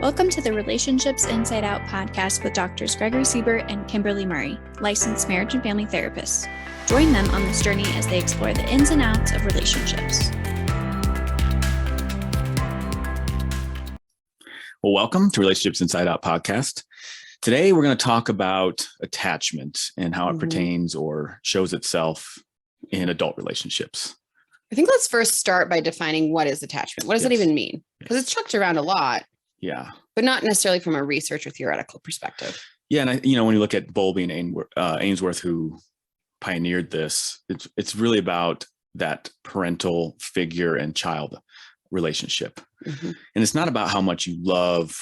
Welcome to the Relationships Inside Out podcast with Doctors Gregory Seibert and Kimberly Murray, licensed marriage and family therapists. Join them on this journey as they explore the ins and outs of relationships. Well, welcome to Relationships Inside Out podcast. Today, we're going to talk about attachment and how it pertains or shows itself in adult relationships. I think let's first start by defining what is attachment. What does it even mean? Because it's chucked around a lot. Yeah. But not necessarily from a research or theoretical perspective. Yeah. And when you look at Bowlby and Ainsworth, who pioneered this, it's really about that parental figure and child relationship. Mm-hmm. And it's not about how much you love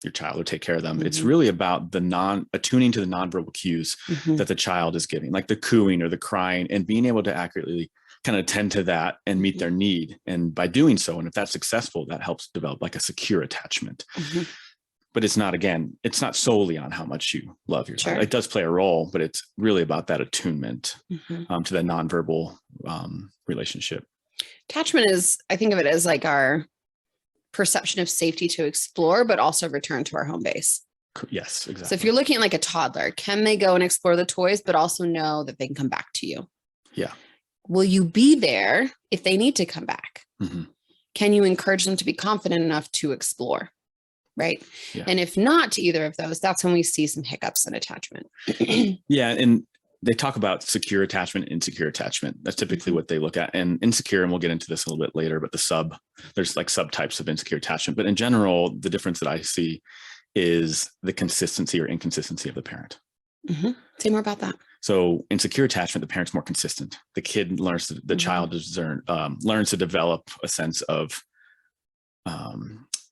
your child or take care of them. Mm-hmm. It's really about attuning to the nonverbal cues that the child is giving, like the cooing or the crying, and being able to accurately kind of tend to that and meet their need. And by doing so, and if that's successful, that helps develop like a secure attachment. Mm-hmm. But it's not solely on how much you love your child. It does play a role, but it's really about that attunement to that nonverbal relationship. Attachment I think of it as like our perception of safety to explore, but also return to our home base. Yes, exactly. So if you're looking at like a toddler, can they go and explore the toys, but also know that they can come back to you? Yeah. Will you be there if they need to come back? Mm-hmm. Can you encourage them to be confident enough to explore? Right. Yeah. And if not to either of those, that's when we see some hiccups in attachment. Yeah. And they talk about secure attachment, insecure attachment. That's typically what they look at. And insecure, and we'll get into this a little bit later, but there's like subtypes of insecure attachment. But in general, the difference that I see is the consistency or inconsistency of the parent. Mm-hmm. Say more about that. So in secure attachment, the parent's more consistent. The kid learns, the child learns to develop a sense of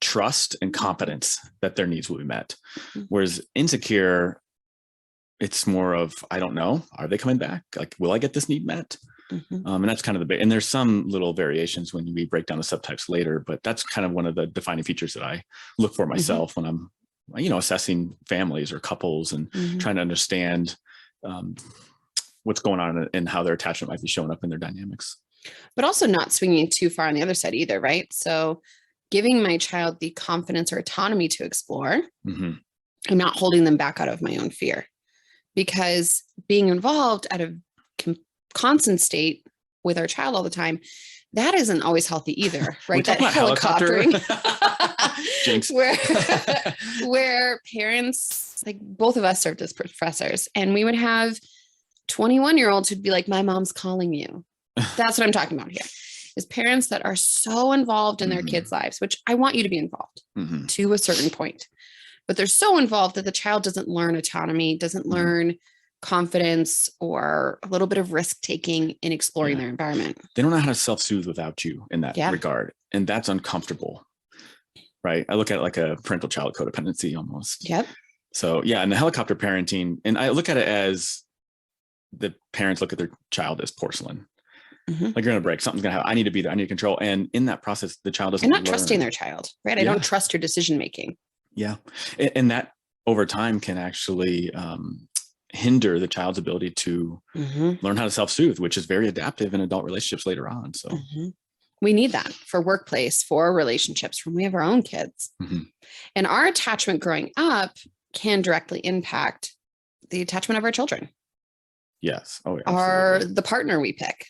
trust and confidence that their needs will be met. Mm-hmm. Whereas insecure, it's more of, I don't know, are they coming back? Like, will I get this need met? Mm-hmm. And that's kind of and there's some little variations when we break down the subtypes later, but that's kind of one of the defining features that I look for myself when I'm, assessing families or couples and trying to understand what's going on and how their attachment might be showing up in their dynamics. But also not swinging too far on the other side either, right? So giving my child the confidence or autonomy to explore, I'm not holding them back out of my own fear. Because being involved at a constant state with our child all the time, that isn't always healthy either, right? That helicoptering, Jinx. where parents, like both of us served as professors, and we would have 21-year-olds who'd be like, my mom's calling you. That's what I'm talking about here, is parents that are so involved in their kids' lives, which I want you to be involved to a certain point. But they're so involved that the child doesn't learn autonomy, doesn't learn confidence or a little bit of risk taking in exploring their environment. They don't know how to self-soothe without you in that regard. And that's uncomfortable, right? I look at it like a parental child codependency almost. Yep. So and the helicopter parenting, and I look at it as the parents look at their child as porcelain. Like you're going to break, something's going to happen. I need to be there. I need to control. And in that process, the child doesn't learn. Trusting their child, right? I don't trust your decision-making. Yeah. And that over time can actually hinder the child's ability to learn how to self-soothe, which is very adaptive in adult relationships later on. So we need that for workplace, for relationships, when we have our own kids. And our attachment growing up can directly impact the attachment of our children. Yes. Oh, yeah, or the partner we pick,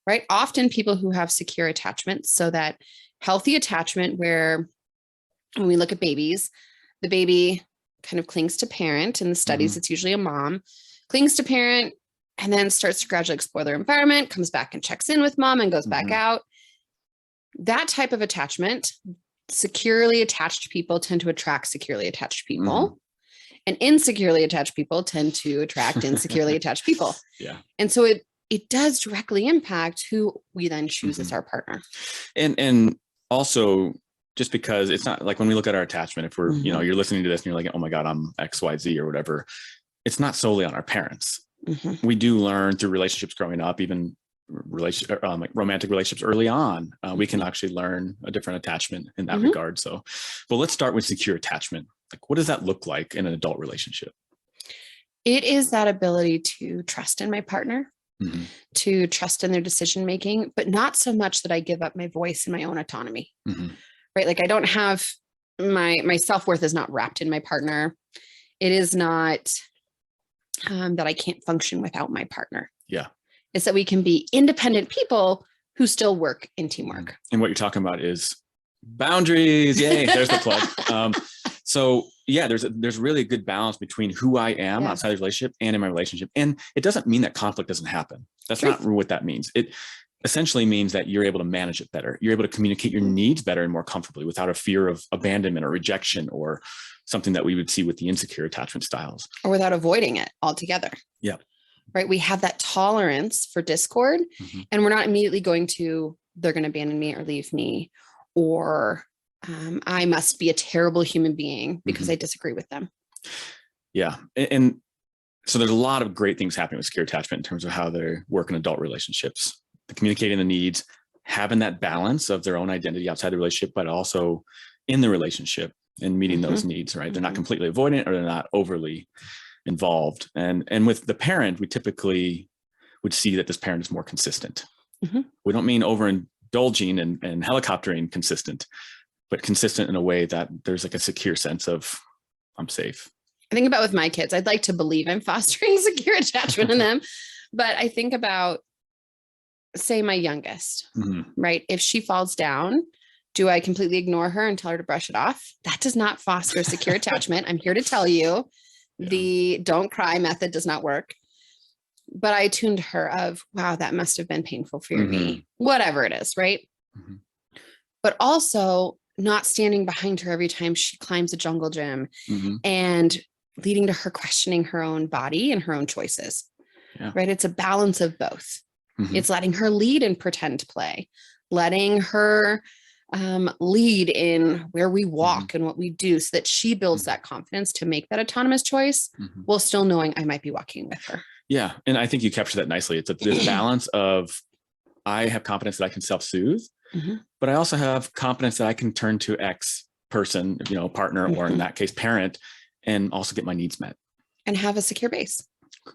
right? Often people who have secure attachment, so that healthy attachment where when we look at babies, the baby kind of clings to parent. In the studies, it's usually a mom, clings to parent, and then starts to gradually explore their environment, comes back and checks in with mom and goes back out. That type of attachment, securely attached people tend to attract securely attached people. And insecurely attached people tend to attract insecurely attached people. Yeah. And so it does directly impact who we then choose as our partner. And also, just because it's not like when we look at our attachment, if we're, you're listening to this and you're like, oh my God, I'm XYZ or whatever, it's not solely on our parents. We do learn through relationships growing up, even like romantic relationships early on, we can actually learn a different attachment in that regard. So, but let's start with secure attachment. Like, what does that look like in an adult relationship? It is that ability to trust in my partner, to trust in their decision-making, but not so much that I give up my voice and my own autonomy. Right? Like I don't have my self-worth is not wrapped in my partner. It is not that I can't function without my partner. Yeah. It's that we can be independent people who still work in teamwork. And what you're talking about is boundaries. Yay. There's the plug. So yeah, there's really a good balance between who I am outside the relationship and in my relationship. And it doesn't mean that conflict doesn't happen. That's not what that means. It essentially means that you're able to manage it better. You're able to communicate your needs better and more comfortably without a fear of abandonment or rejection or something that we would see with the insecure attachment styles. Or without avoiding it altogether. Yeah. Right. We have that tolerance for discord, and we're not immediately going to, they're going to abandon me or leave me, or I must be a terrible human being because I disagree with them. Yeah. And so there's a lot of great things happening with secure attachment in terms of how they work in adult relationships, the communicating the needs, having that balance of their own identity outside the relationship, but also in the relationship and meeting those needs, right? They're not completely avoidant, or they're not overly involved. And with the parent, we typically would see that this parent is more consistent. We don't mean overindulging and helicoptering consistent, but consistent in a way that there's like a secure sense of I'm safe. I think about with my kids, I'd like to believe I'm fostering secure attachment in them, but I think about, say, my youngest, right? If she falls down, do I completely ignore her and tell her to brush it off? That does not foster secure attachment. I'm here to tell you the don't cry method does not work. But I tune to her of, wow, that must have been painful for your knee, whatever it is, right? But also not standing behind her every time she climbs a jungle gym and leading to her questioning her own body and her own choices, right? It's a balance of both. It's letting her lead in pretend play, letting her lead in where we walk and what we do, so that she builds that confidence to make that autonomous choice while still knowing I might be walking with her. Yeah. And I think you captured that nicely. It's this balance of, I have confidence that I can self-soothe, but I also have confidence that I can turn to X person, partner, or in that case, parent, and also get my needs met. And have a secure base.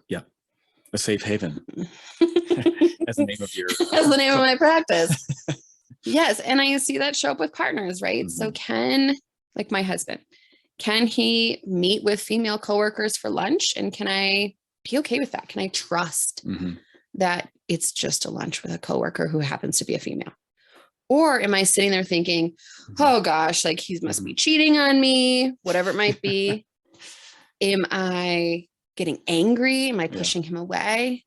Yeah. A safe haven. As the name of your as the name of my practice. Yes. And I see that show up with partners, right? So like my husband, can he meet with female coworkers for lunch? And can I be okay with that? Can I trust that it's just a lunch with a coworker who happens to be a female? Or am I sitting there thinking, oh gosh, like he must be cheating on me, whatever it might be. Am I getting angry? Am I pushing him away?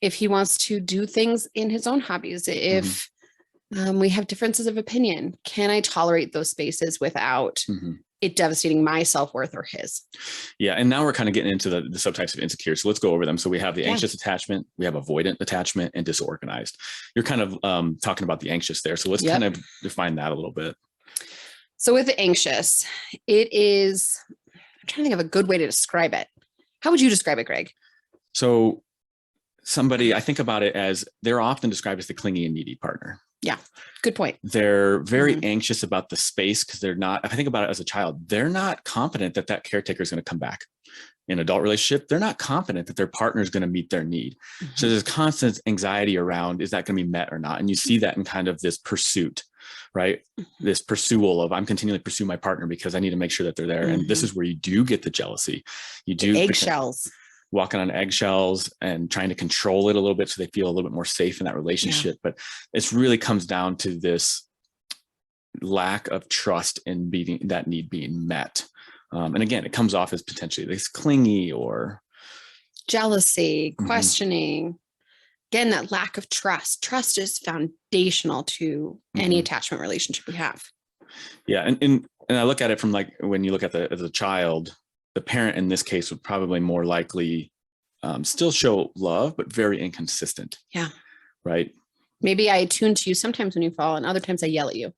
If he wants to do things in his own hobbies, if we have differences of opinion, can I tolerate those spaces without it devastating my self-worth or his? Yeah. And now we're kind of getting into the subtypes of insecure. So let's go over them. So we have the anxious attachment, we have avoidant attachment, and disorganized. You're kind of talking about the anxious there. So let's kind of define that a little bit. So with the anxious, it is, I'm trying to think of a good way to describe it. How would you describe it, Greg? So I think about it as, they're often described as the clingy and needy partner. Yeah. Good point. They're very anxious about the space because they're not, if I think about it as a child, they're not confident that caretaker is going to come back. In an adult relationship, they're not confident that their partner is going to meet their need. So there's constant anxiety around, is that going to be met or not? And you see that in kind of this pursuit, right? This pursual of, I'm continually pursuing my partner because I need to make sure that they're there. And this is where you do get the jealousy. You do eggshells. Walking on eggshells and trying to control it a little bit so they feel a little bit more safe in that relationship. But it really comes down to this lack of trust in that need being met. And again, it comes off as potentially this clingy or jealousy, questioning. Again, that lack of trust. Trust is foundational to any attachment relationship we have. Yeah. And I look at it from, like, when you look at as a child, the parent in this case would probably more likely still show love, but very inconsistent. Yeah. Right. Maybe I attune to you sometimes when you fall, and other times I yell at you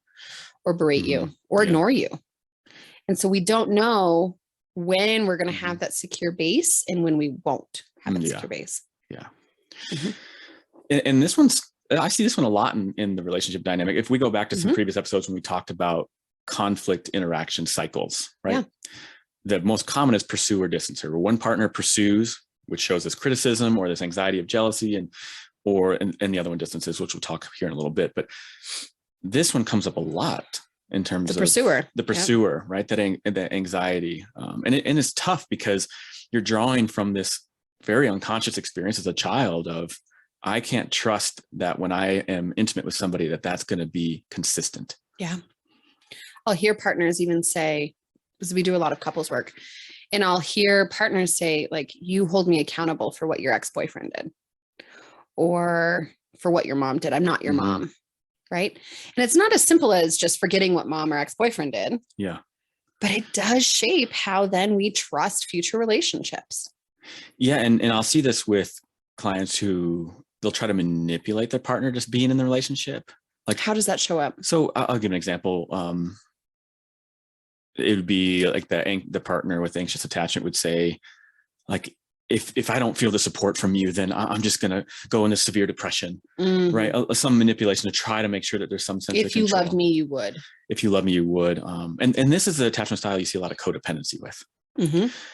or berate you or ignore you. And so we don't know when we're going to have that secure base and when we won't have that secure base. Yeah. And I see this one a lot in the relationship dynamic. If we go back to some previous episodes when we talked about conflict interaction cycles, right? Yeah. The most common is pursue or distance, where one partner pursues, which shows this criticism or this anxiety of jealousy, and the other one distances, which we'll talk here in a little bit. But this one comes up a lot in terms The of pursuer. the pursuer, right? That anxiety. And it's tough because you're drawing from this very unconscious experience as a child of, I can't trust that when I am intimate with somebody, that's going to be consistent. Yeah. I'll hear partners even say, because we do a lot of couples work, and I'll hear partners say, like, you hold me accountable for what your ex-boyfriend did or for what your mom did. I'm not your mom. Right. And it's not as simple as just forgetting what mom or ex-boyfriend did. Yeah. But it does shape how then we trust future relationships. Yeah. And I'll see this with clients who they'll try to manipulate their partner just being in the relationship. Like, how does that show up? So I'll give an example. It would be like the partner with anxious attachment would say, like, if I don't feel the support from you, then I'm just going to go into severe depression, right? Some manipulation to try to make sure that there's some sense of control. If you loved me, you would. If you love me, you would. And this is the attachment style you see a lot of codependency with.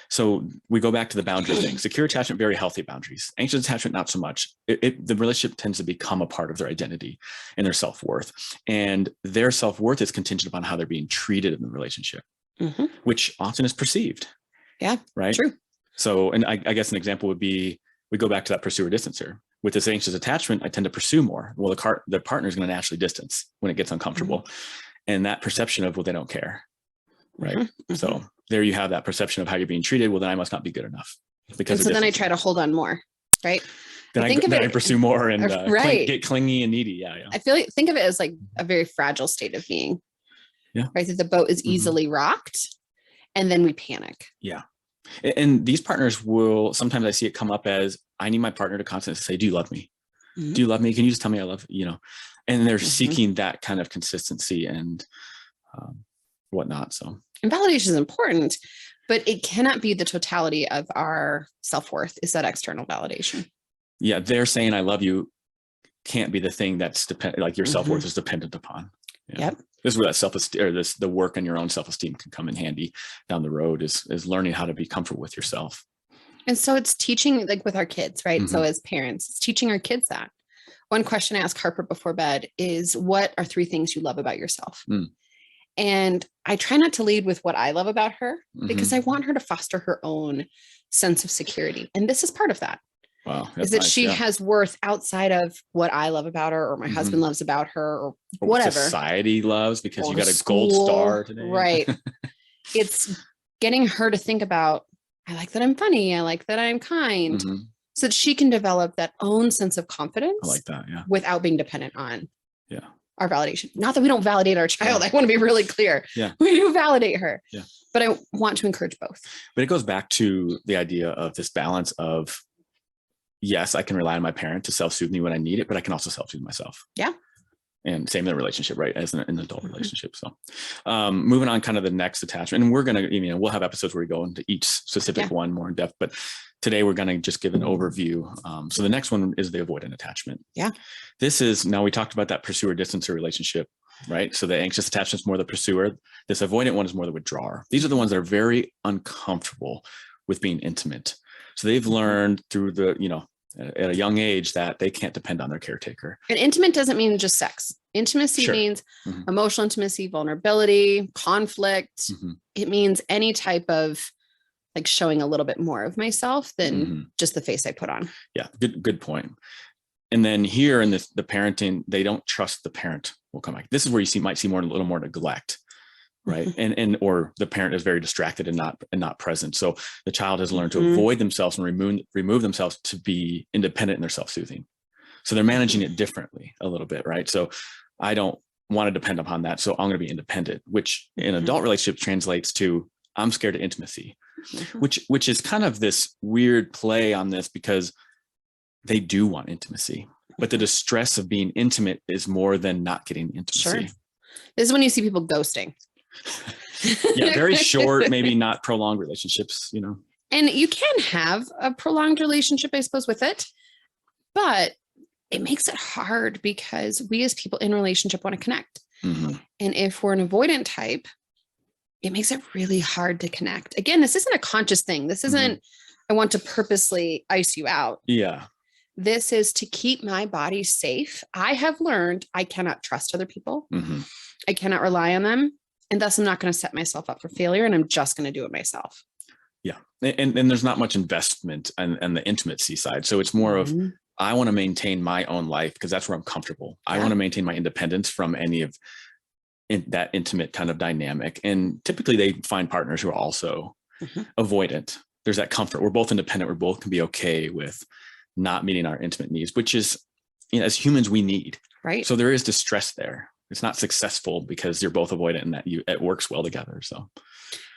So we go back to the boundary thing. Secure attachment, very healthy boundaries. Anxious attachment, not so much. The relationship tends to become a part of their identity and their self-worth. And their self-worth is contingent upon how they're being treated in the relationship, which often is perceived. Yeah, right. True. So, and I guess an example would be, we go back to that pursuer distancer. With this anxious attachment, I tend to pursue more. Well, the partner is going to naturally distance when it gets uncomfortable. And that perception of, well, they don't care. Right. So there you have that perception of how you're being treated. Well, then I must not be good enough. Because so then I try to hold on more. Right. Then I pursue more and get clingy and needy. Yeah. I think of it as like a very fragile state of being. Yeah. Right. That the boat is easily rocked and then we panic. Yeah. And these partners will, sometimes I see it come up as, I need my partner to constantly say, do you love me? Do you love me? Can you just tell me I love you? And they're seeking that kind of consistency and whatnot. So. And validation is important, but it cannot be the totality of our self-worth is that external validation. Yeah. They're saying, I love you can't be the thing that's dependent, like your self-worth is dependent upon. Yep. This is where that self-esteem or the work on your own self-esteem can come in handy down the road is learning how to be comfortable with yourself. And so it's teaching, like with our kids, right? So as parents, it's teaching our kids that. One question I ask Harper before bed is, what are 3 things you love about yourself? And I try not to lead with what I love about her because I want her to foster her own sense of security. And this is part of that. Wow. Is that she has worth outside of what I love about her or my husband loves about her or whatever. Society loves because or you got a school, gold star today. Right. It's getting her to think about, I like that I'm funny. I like that I'm kind. So that she can develop that own sense of confidence. I like that. Yeah. Without being dependent on our validation. Not that we don't validate our child. I want to be really clear. Yeah. We do validate her. Yeah. But I want to encourage both. But it goes back to the idea of this balance of, yes, I can rely on my parent to self-soothe me when I need it, but I can also self-soothe myself. Yeah. And same in the relationship, right? As in an adult relationship. So moving on kind of the next attachment, and we're going to, we'll have episodes where we go into each specific one more in depth, but today we're going to just give an overview. So the next one is the avoidant attachment. Yeah. This is, now we talked about that pursuer distancer relationship, right? So the anxious attachment is more the pursuer. This avoidant one is more the withdrawer. These are the ones that are very uncomfortable with being intimate. So they've learned through the, at a young age that they can't depend on their caretaker. And intimate doesn't mean just sex. Intimacy means emotional intimacy, vulnerability, conflict. It means any type of like showing a little bit more of myself than just the face I put on. Yeah. Good point. And then here in the parenting, they don't trust the parent will come back. This is where you might see a little more neglect. Right. And or the parent is very distracted and not present. So the child has learned to avoid themselves and remove themselves to be independent in their self-soothing. So they're managing it differently a little bit. Right. So I don't want to depend upon that. So I'm going to be independent, which in adult relationships translates to I'm scared of intimacy, which is kind of this weird play on this because they do want intimacy, but the distress of being intimate is more than not getting intimacy. Sure. This is when you see people ghosting. Yeah, very short, maybe not prolonged relationships, And you can have a prolonged relationship, I suppose, with it, but it makes it hard because we as people in relationship want to connect. And if we're an avoidant type, it makes it really hard to connect. Again, this isn't a conscious thing. This isn't, I want to purposely ice you out. Yeah. This is to keep my body safe. I have learned I cannot trust other people. Mm-hmm. I cannot rely on them. And thus I'm not going to set myself up for failure, and I'm just going to do it myself. Yeah. And there's not much investment and the intimacy side. So it's more of, I want to maintain my own life because that's where I'm comfortable. I want to maintain my independence from any of that intimate kind of dynamic. And typically they find partners who are also avoidant. There's that comfort. We're both independent. We both can be okay with not meeting our intimate needs, which is, as humans, we need. Right. So there is distress there. It's not successful because you're both avoidant and that it works well together. So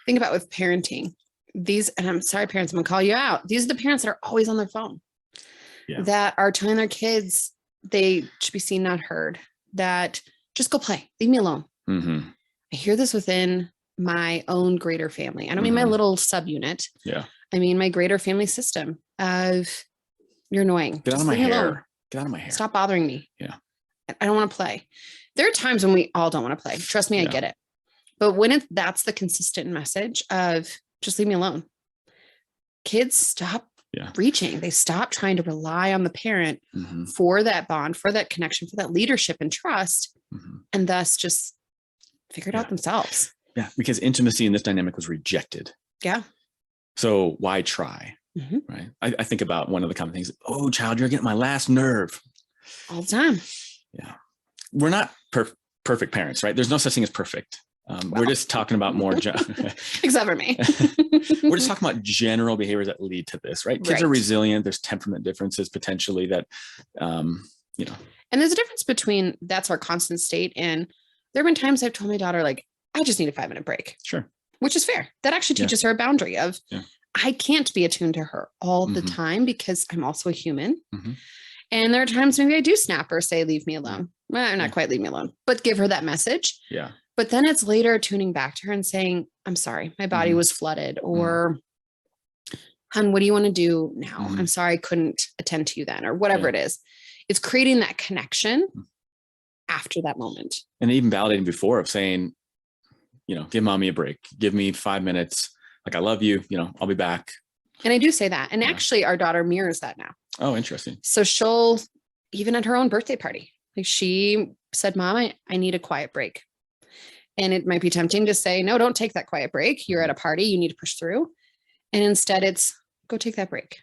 think about with parenting these, and I'm sorry, parents, I'm gonna call you out. These are the parents that are always on their phone, that are telling their kids they should be seen, not heard, that just go play, leave me alone. I hear this within my own greater family. I don't mean my little subunit. Yeah. I mean my greater family system of, you're annoying. Get out of my hair. Get out of my hair. Stop bothering me. Yeah. I don't want to play. There are times when we all don't want to play. Trust me, I get it. But when that's the consistent message of just leave me alone, kids stop reaching. They stop trying to rely on the parent for that bond, for that connection, for that leadership and trust, and thus just figure it out themselves. Yeah, because intimacy in this dynamic was rejected. Yeah. So why try? Right. I think about one of the common things. Oh, child, you're getting my last nerve. All the time. Yeah. We're not perfect parents, right? There's no such thing as perfect. We're just talking about more, except for me. We're just talking about general behaviors that lead to this, right? Kids are resilient. There's temperament differences potentially that, And there's a difference between that's our constant state. And there have been times I've told my daughter, like, I just need a 5-minute break. Sure. Which is fair. That actually teaches her a boundary of, I can't be attuned to her all the time because I'm also a human. And there are times maybe I do snap or say, leave me alone. Well, not quite leave me alone, but give her that message. Yeah. But then it's later tuning back to her and saying, I'm sorry, my body was flooded, or hon, what do you want to do now? I'm sorry, I couldn't attend to you then, or whatever it is. It's creating that connection after that moment. And even validating before of saying, give mommy a break, give me 5 minutes. Like, I love you, I'll be back. And I do say that. And actually our daughter mirrors that now. Oh, interesting. So she'll, even at her own birthday party, like she said, Mom, I need a quiet break. And it might be tempting to say, no, don't take that quiet break. You're at a party, you need to push through. And instead it's go take that break.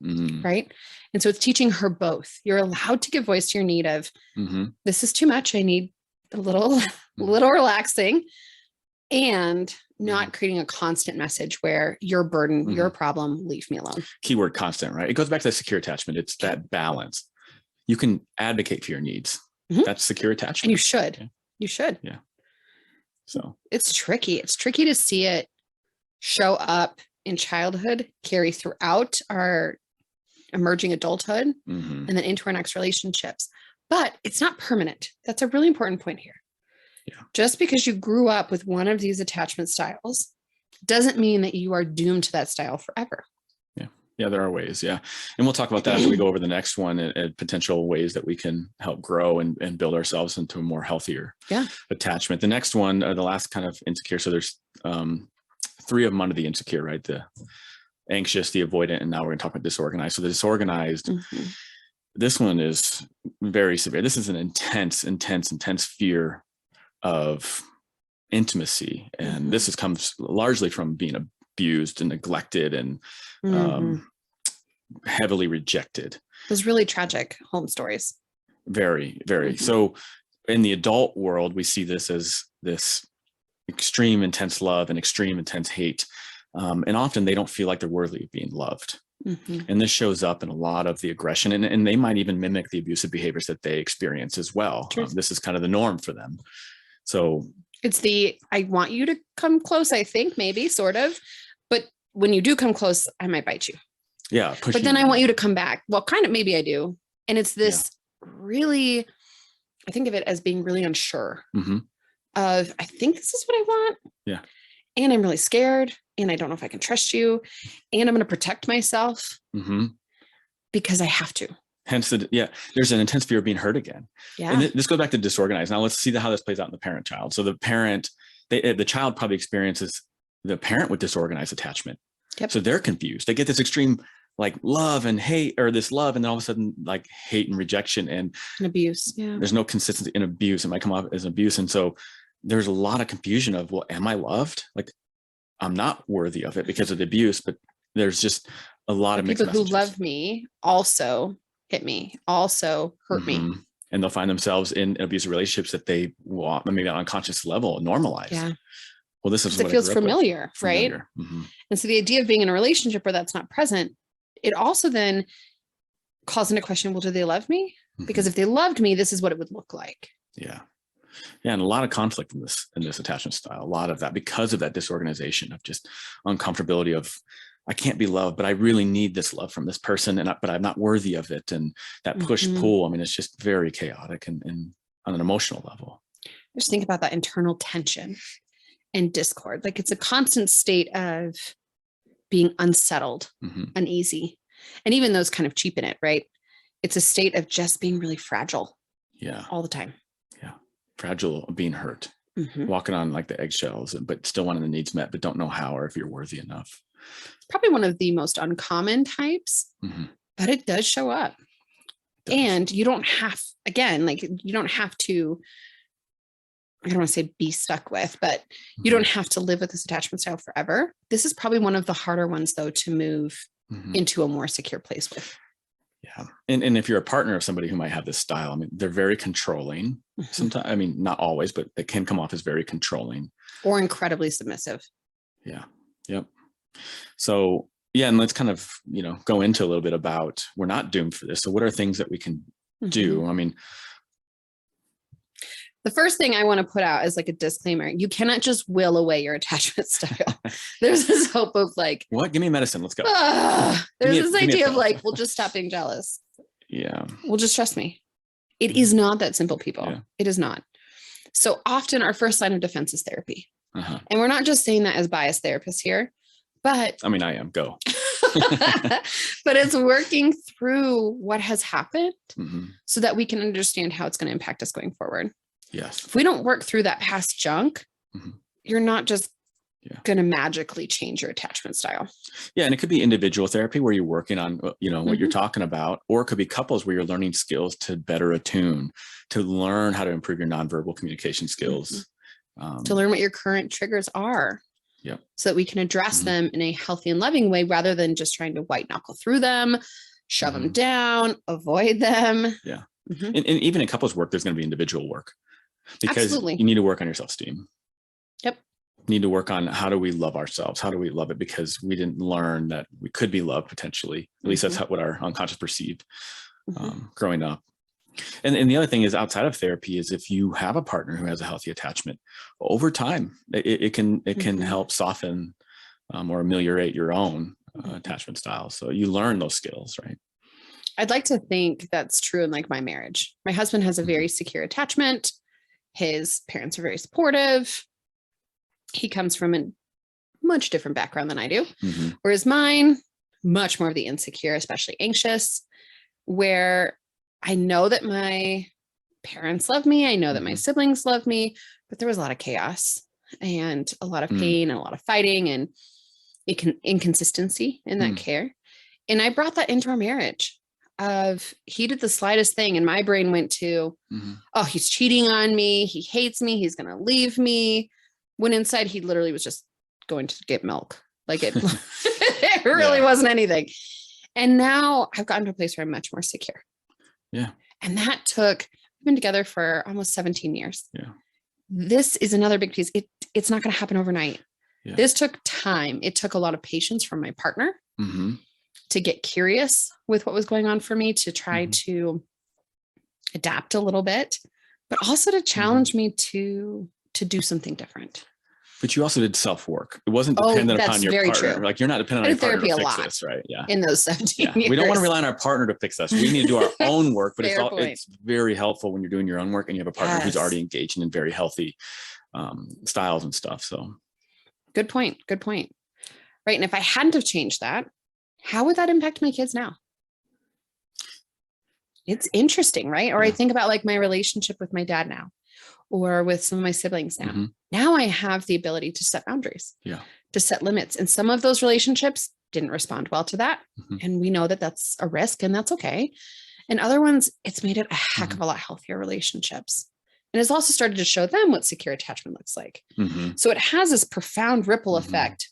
Right. And so it's teaching her both. You're allowed to give voice to your need of, this is too much. I need a little relaxing, and not creating a constant message where your burden, your problem, leave me alone. Keyword constant, right? It goes back to that secure attachment. It's that balance. You can advocate for your needs. That's secure attachment. And you should. Yeah. You should. Yeah. So it's tricky. It's tricky to see it show up in childhood, carry throughout our emerging adulthood, and then into our next relationships. But it's not permanent. That's a really important point here. Yeah. Just because you grew up with one of these attachment styles doesn't mean that you are doomed to that style forever. Yeah, there are ways. Yeah. And we'll talk about that after we go over the next one and potential ways that we can help grow and build ourselves into a more healthier attachment. The next one, the last kind of insecure. So there's 3 of them under the insecure, right? The anxious, the avoidant, and now we're going to talk about disorganized. So the disorganized, this one is very severe. This is an intense fear of intimacy. And this comes largely from being abused and neglected and heavily rejected. Those really tragic home stories. Very, very. So in the adult world, we see this as this extreme intense love and extreme intense hate. And often they don't feel like they're worthy of being loved. And this shows up in a lot of the aggression, and they might even mimic the abusive behaviors that they experience as well. This is kind of the norm for them. So it's I want you to come close, I think, maybe, sort of. But when you do come close, I might bite you. Yeah. But then I want you to come back. Well, kind of, maybe I do. And it's this really, I think of it as being really unsure of, I think this is what I want. Yeah. And I'm really scared. And I don't know if I can trust you. And I'm going to protect myself because I have to. Hence, there's an intense fear of being hurt again. Yeah. And this goes back to disorganized. Now let's see how this plays out in the parent-child. So the parent, the child probably experiences the parent with disorganized attachment. Yep. So they're confused. They get this extreme like love and hate, or this love, and then all of a sudden like hate and rejection and abuse. Yeah. There's no consistency in abuse. It might come off as abuse. And so there's a lot of confusion of, well, am I loved? Like I'm not worthy of it because of the abuse, but there's just a lot of mixed people messages. Who love me also hit me, also hurt me. And they'll find themselves in abusive relationships that they will maybe on an unconscious level normalize. Yeah. Well, this is what it feels familiar, right? And so the idea of being in a relationship where that's not present, it also then calls into question, well, do they love me? Because if they loved me, this is what it would look like. Yeah. Yeah. And a lot of conflict in this attachment style, a lot of that because of that disorganization of just uncomfortability of, I can't be loved, but I really need this love from this person, but I'm not worthy of it. And that push pull, I mean, it's just very chaotic and on an emotional level. Just think about that internal tension and discord. Like it's a constant state of being unsettled, uneasy. And even those kind of cheapen it, right? It's a state of just being really fragile. Yeah. All the time. Yeah. Fragile, being hurt, walking on like the eggshells, but still wanting the needs met, but don't know how or if you're worthy enough. It's probably one of the most uncommon types, but it does show up. And you don't have, again, like you don't have to, I don't want to say be stuck with, but you don't have to live with this attachment style forever. This is probably one of the harder ones though, to move into a more secure place with. Yeah. And if you're a partner of somebody who might have this style, I mean, they're very controlling sometimes. I mean, not always, but they can come off as very controlling. Or incredibly submissive. Yeah. Yep. So yeah, and let's kind of, go into a little bit about, we're not doomed for this. So what are things that we can do? I mean, the first thing I want to put out is like a disclaimer. You cannot just will away your attachment style. There's this hope of like, what? Give me medicine. Let's go. There's this idea of like, we'll just stop being jealous. Yeah. Well, just trust me. It is not that simple, people. Yeah. It is not. So often our first line of defense is therapy. And we're not just saying that as biased therapists here, but I mean, I am. Go. But it's working through what has happened so that we can understand how it's going to impact us going forward. Yes. If we don't work through that past junk, you're not just going to magically change your attachment style. Yeah. And it could be individual therapy where you're working on, what you're talking about, or it could be couples where you're learning skills to better attune, to learn how to improve your nonverbal communication skills. To learn what your current triggers are. Yeah. So that we can address them in a healthy and loving way rather than just trying to white knuckle through them, shove them down, avoid them. Yeah. And even in couples work, there's going to be individual work. Because you need to work on your self-esteem. Yep. You need to work on how do we love ourselves? How do we love it? Because we didn't learn that we could be loved potentially. At least that's what our unconscious perceived growing up. And the other thing is outside of therapy is if you have a partner who has a healthy attachment, over time, it can help soften or ameliorate your own attachment style. So you learn those skills, right? I'd like to think that's true in like my marriage. My husband has a very secure attachment. His parents are very supportive. He comes from a much different background than I do. Whereas mine, much more of the insecure, especially anxious, where I know that my parents love me. I know that my siblings love me, but there was a lot of chaos and a lot of pain and a lot of fighting and inconsistency in that care. And I brought that into our marriage. He did the slightest thing and my brain went to, oh, he's cheating on me. He hates me. He's going to leave me. When inside he literally was just going to get milk. Like it, it really wasn't anything. And now I've gotten to a place where I'm much more secure. Yeah. And that we've been together for almost 17 years. Yeah. This is another big piece. It's not going to happen overnight. Yeah. This took time. It took a lot of patience from my partner to get curious with what was going on for me, to try to adapt a little bit, but also to challenge me to do something different. But you also did self-work. It wasn't dependent upon your partner. True. Like you're not dependent on your partner to fix this, right? Yeah. In those 17 years. We don't want to rely on our partner to fix us. We need to do our own work, but it's very helpful when you're doing your own work and you have a partner who's already engaged in very healthy styles and stuff. So good point. Good point. Right. And if I hadn't have changed that, how would that impact my kids now? It's interesting, right? Or I think about like my relationship with my dad now, or with some of my siblings now. Now I have the ability to set boundaries, to set limits. And some of those relationships didn't respond well to that. And we know that that's a risk and that's okay. And other ones, it's made it a heck of a lot healthier relationships. And it's also started to show them what secure attachment looks like. So it has this profound ripple effect.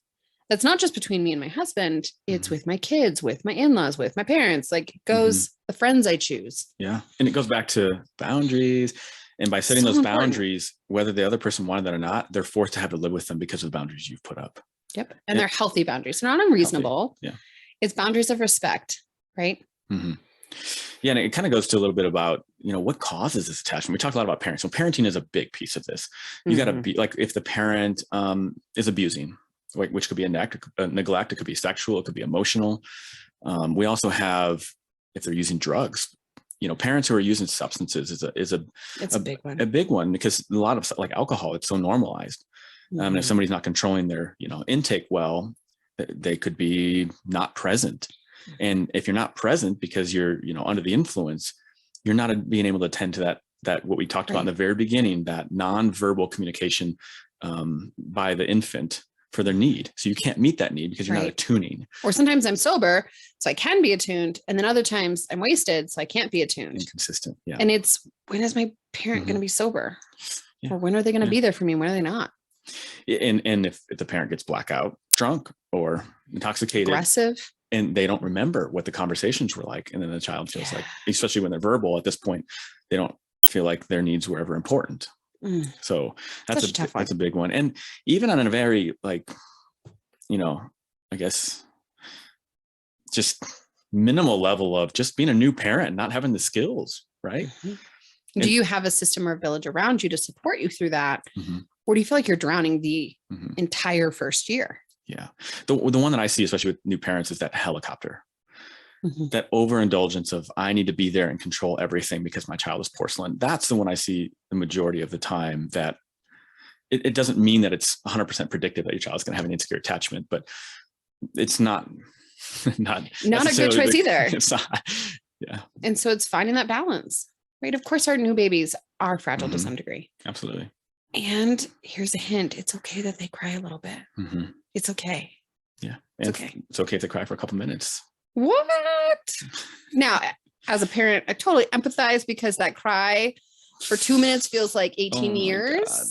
That's not just between me and my husband. It's with my kids, with my in-laws, with my parents, like it goes the friends I choose. Yeah. And it goes back to boundaries. And by setting those boundaries, whether the other person wanted that or not, they're forced to have to live with them because of the boundaries you've put up. Yep. And they're healthy boundaries. They're not unreasonable. Healthy. Yeah. It's boundaries of respect, right? Yeah. And it kind of goes to a little bit about, what causes this attachment. We talked a lot about parenting. So parenting is a big piece of this. You got to be like, if the parent is abusing, which could be a neglect, it could be sexual, it could be emotional. We also have, if they're using drugs, parents who are using substances is a big one. A big one, because a lot of, like alcohol, it's so normalized. And if somebody's not controlling their, intake well, they could be not present. And if you're not present because you're, under the influence, you're not being able to attend to that what we talked about in the very beginning, that nonverbal communication by the infant for their need. So you can't meet that need because you're not attuning. Or sometimes I'm sober, so I can be attuned. And then other times I'm wasted, so I can't be attuned. Inconsistent. Yeah. And it's, when is my parent going to be sober? Or when are they going to be there for me? When are they not? And if the parent gets blackout, drunk or intoxicated, aggressive, and they don't remember what the conversations were like. And then the child feels like, especially when they're verbal at this point, they don't feel like their needs were ever important. So that's a big one. And even on a very I guess just minimal level of just being a new parent, not having the skills, right? Do you have a system or village around you to support you through that? Or do you feel like you're drowning the entire first year? Yeah. The one that I see, especially with new parents, is that helicopter. That overindulgence of, I need to be there and control everything because my child is porcelain. That's the one I see the majority of the time. That it doesn't mean that it's 100% predictive that your child is going to have an insecure attachment, but it's not a good choice either. It's not. Yeah. And so it's finding that balance, right? Of course, our new babies are fragile to some degree. Absolutely. And here's a hint. It's okay that they cry a little bit. It's okay. Yeah. And it's okay. It's okay if they cry for a couple minutes. What? Now, as a parent, I totally empathize, because that cry for 2 minutes feels like 18 years. God.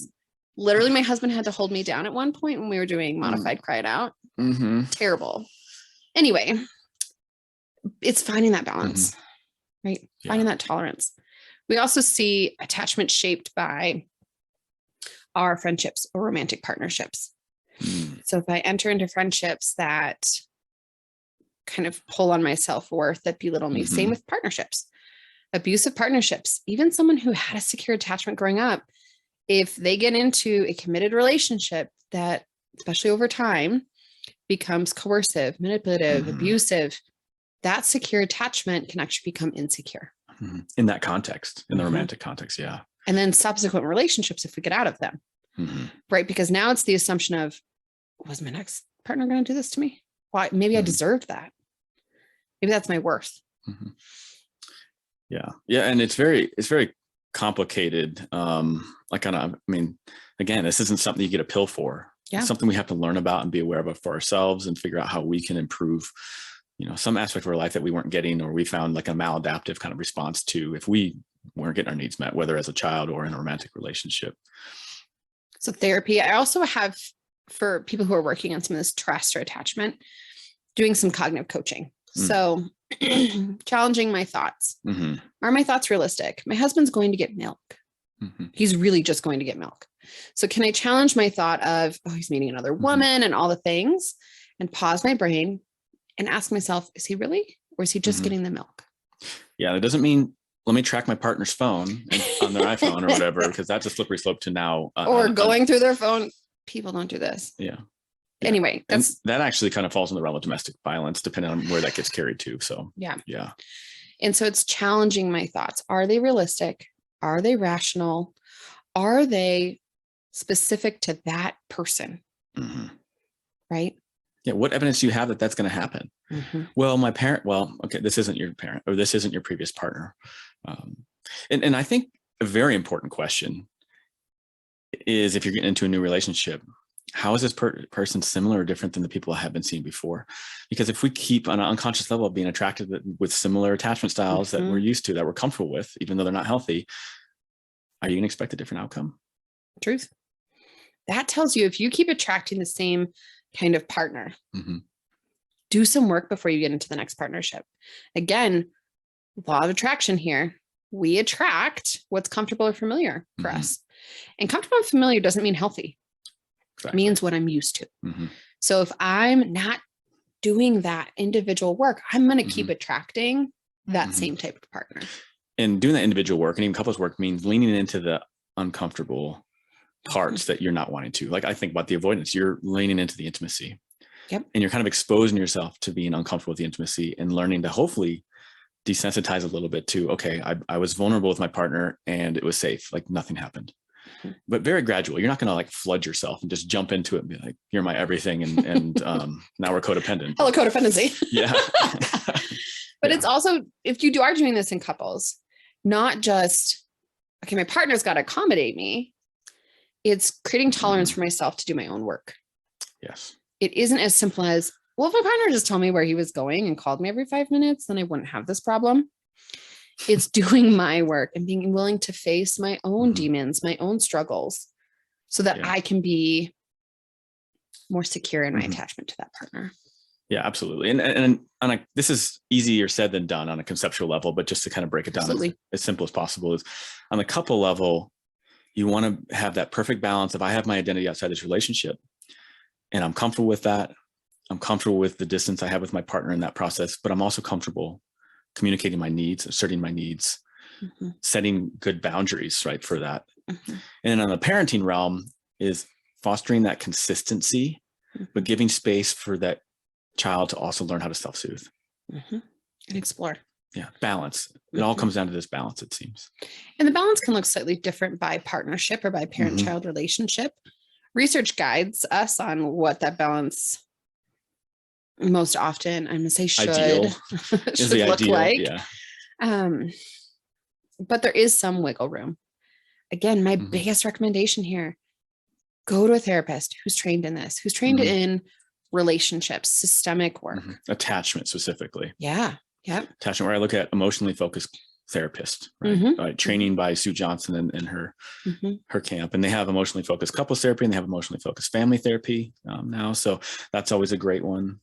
Literally, my husband had to hold me down at one point when we were doing modified cry it out. Terrible. Anyway, it's finding that balance, right? Yeah. Finding that tolerance. We also see attachment shaped by our friendships or romantic partnerships. So if I enter into friendships that kind of pull on my self-worth, that belittle me, same with partnerships, abusive partnerships, even someone who had a secure attachment growing up, if they get into a committed relationship that, especially over time, becomes coercive, manipulative, abusive, that secure attachment can actually become insecure. In that context, in the romantic context. Yeah. And then subsequent relationships, if we get out of them, right? Because now it's the assumption of, was my next partner going to do this to me? Why? Maybe I deserved that. Maybe that's my worth. Yeah. And it's very complicated. Again, this isn't something you get a pill for. Yeah. It's something we have to learn about and be aware of for ourselves, and figure out how we can improve, some aspect of our life that we weren't getting, or we found like a maladaptive kind of response to, if we weren't getting our needs met, whether as a child or in a romantic relationship. So therapy. I also have, for people who are working on some of this trust or attachment, doing some cognitive coaching. So challenging my thoughts. Are my thoughts realistic? My husband's going to get milk. He's really just going to get milk. So can I challenge my thought of, oh, he's meeting another woman and all the things, and pause my brain and ask myself, is he really, or is he just getting the milk? Yeah. That doesn't mean, let me track my partner's phone on their iPhone or whatever, because that's a slippery slope to now. Or going through their phone. People don't do this. Yeah. Anyway, that actually kind of falls in the realm of domestic violence, depending on where that gets carried to. So yeah. And so it's challenging my thoughts. Are they realistic? Are they rational? Are they specific to that person? Right? Yeah. What evidence do you have that that's going to happen? Well, my parent, okay, this isn't your parent, or this isn't your previous partner. And I think a very important question is, if you're getting into a new relationship, how is this person similar or different than the people I have been seeing before? Because if we keep on an unconscious level being attracted with similar attachment styles that we're used to, that we're comfortable with, even though they're not healthy, are you going to expect a different outcome? Truth. That tells you if you keep attracting the same kind of partner, do some work before you get into the next partnership. Again, law of attraction here. We attract what's comfortable or familiar for us. And comfortable and familiar doesn't mean healthy. Exactly. It means what I'm used to. So if I'm not doing that individual work, I'm going to keep attracting that same type of partner. And doing that individual work and even couples work means leaning into the uncomfortable parts that you're not wanting to. Like I think about the avoidance, you're leaning into the intimacy. Yep. And you're kind of exposing yourself to being uncomfortable with the intimacy and learning to hopefully desensitize a little bit to, okay, I was vulnerable with my partner and it was safe. Like nothing happened. But very gradual. You're not going to like flood yourself and just jump into it and be like, you're my everything. And now we're codependent. Hello, codependency. Yeah. But it's also, if you are doing this in couples, not just, okay, my partner's got to accommodate me. It's creating tolerance for myself to do my own work. Yes. It isn't as simple as, well, if my partner just told me where he was going and called me every 5 minutes, then I wouldn't have this problem. It's doing my work and being willing to face my own demons, my own struggles, so that I can be more secure in my attachment to that partner. Yeah, absolutely. And this is easier said than done on a conceptual level, but just to kind of break it down as simple as possible is on the couple level, you want to have that perfect balance of I have my identity outside this relationship and I'm comfortable with that. I'm comfortable with the distance I have with my partner in that process, but I'm also comfortable communicating my needs, asserting my needs, setting good boundaries, right, for that. And then on the parenting realm is fostering that consistency, but giving space for that child to also learn how to self-soothe. And explore. Yeah, balance. It all comes down to this balance, it seems. And the balance can look slightly different by partnership or by parent-child relationship. Research guides us on what that balance most often, I'm going to say should look like. Yeah. But there is some wiggle room. Again, my biggest recommendation here, go to a therapist who's trained in this, who's trained in relationships, systemic work. Attachment specifically. Yeah. Attachment, where I look at emotionally focused therapist, right? Training by Sue Johnson and her camp. And they have emotionally focused couples therapy and they have emotionally focused family therapy now. So that's always a great one.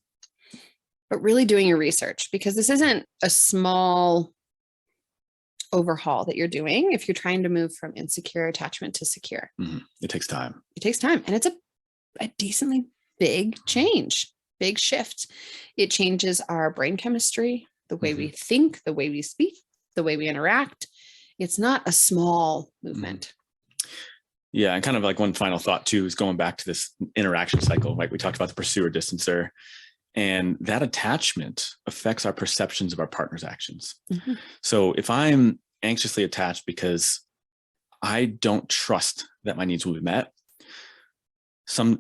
But really doing your research, because this isn't a small overhaul that you're doing if you're trying to move from insecure attachment to secure. It takes time. It takes time. And it's a decently big change, big shift. It changes our brain chemistry, the way we think, the way we speak, the way we interact. It's not a small movement. Yeah. And kind of like one final thought too, is going back to this interaction cycle. Like we talked about the pursuer distancer. And that attachment affects our perceptions of our partner's actions. So if I'm anxiously attached because I don't trust that my needs will be met,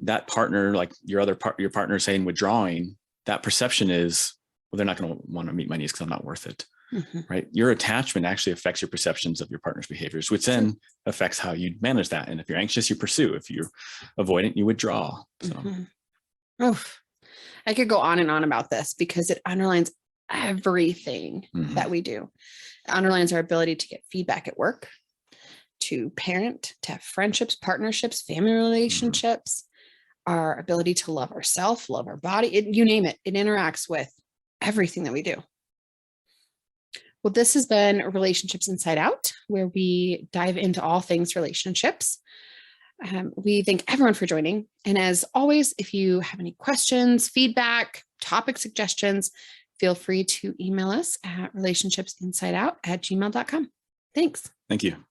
that partner, like your partner saying withdrawing, that perception is, well, they're not going to want to meet my needs because I'm not worth it. Right? Your attachment actually affects your perceptions of your partner's behaviors, which then affects how you manage that. And if you're anxious, you pursue. If you're avoidant, you withdraw. So. I could go on and on about this because it underlines everything that we do. It underlines our ability to get feedback at work, to parent, to have friendships, partnerships, family relationships, our ability to love ourselves, love our body, you name it. It interacts with everything that we do. Well, this has been Relationships Inside Out, where we dive into all things relationships. We thank everyone for joining. And as always, if you have any questions, feedback, topic suggestions, feel free to email us at relationshipsinsideout@gmail.com. Thanks. Thank you.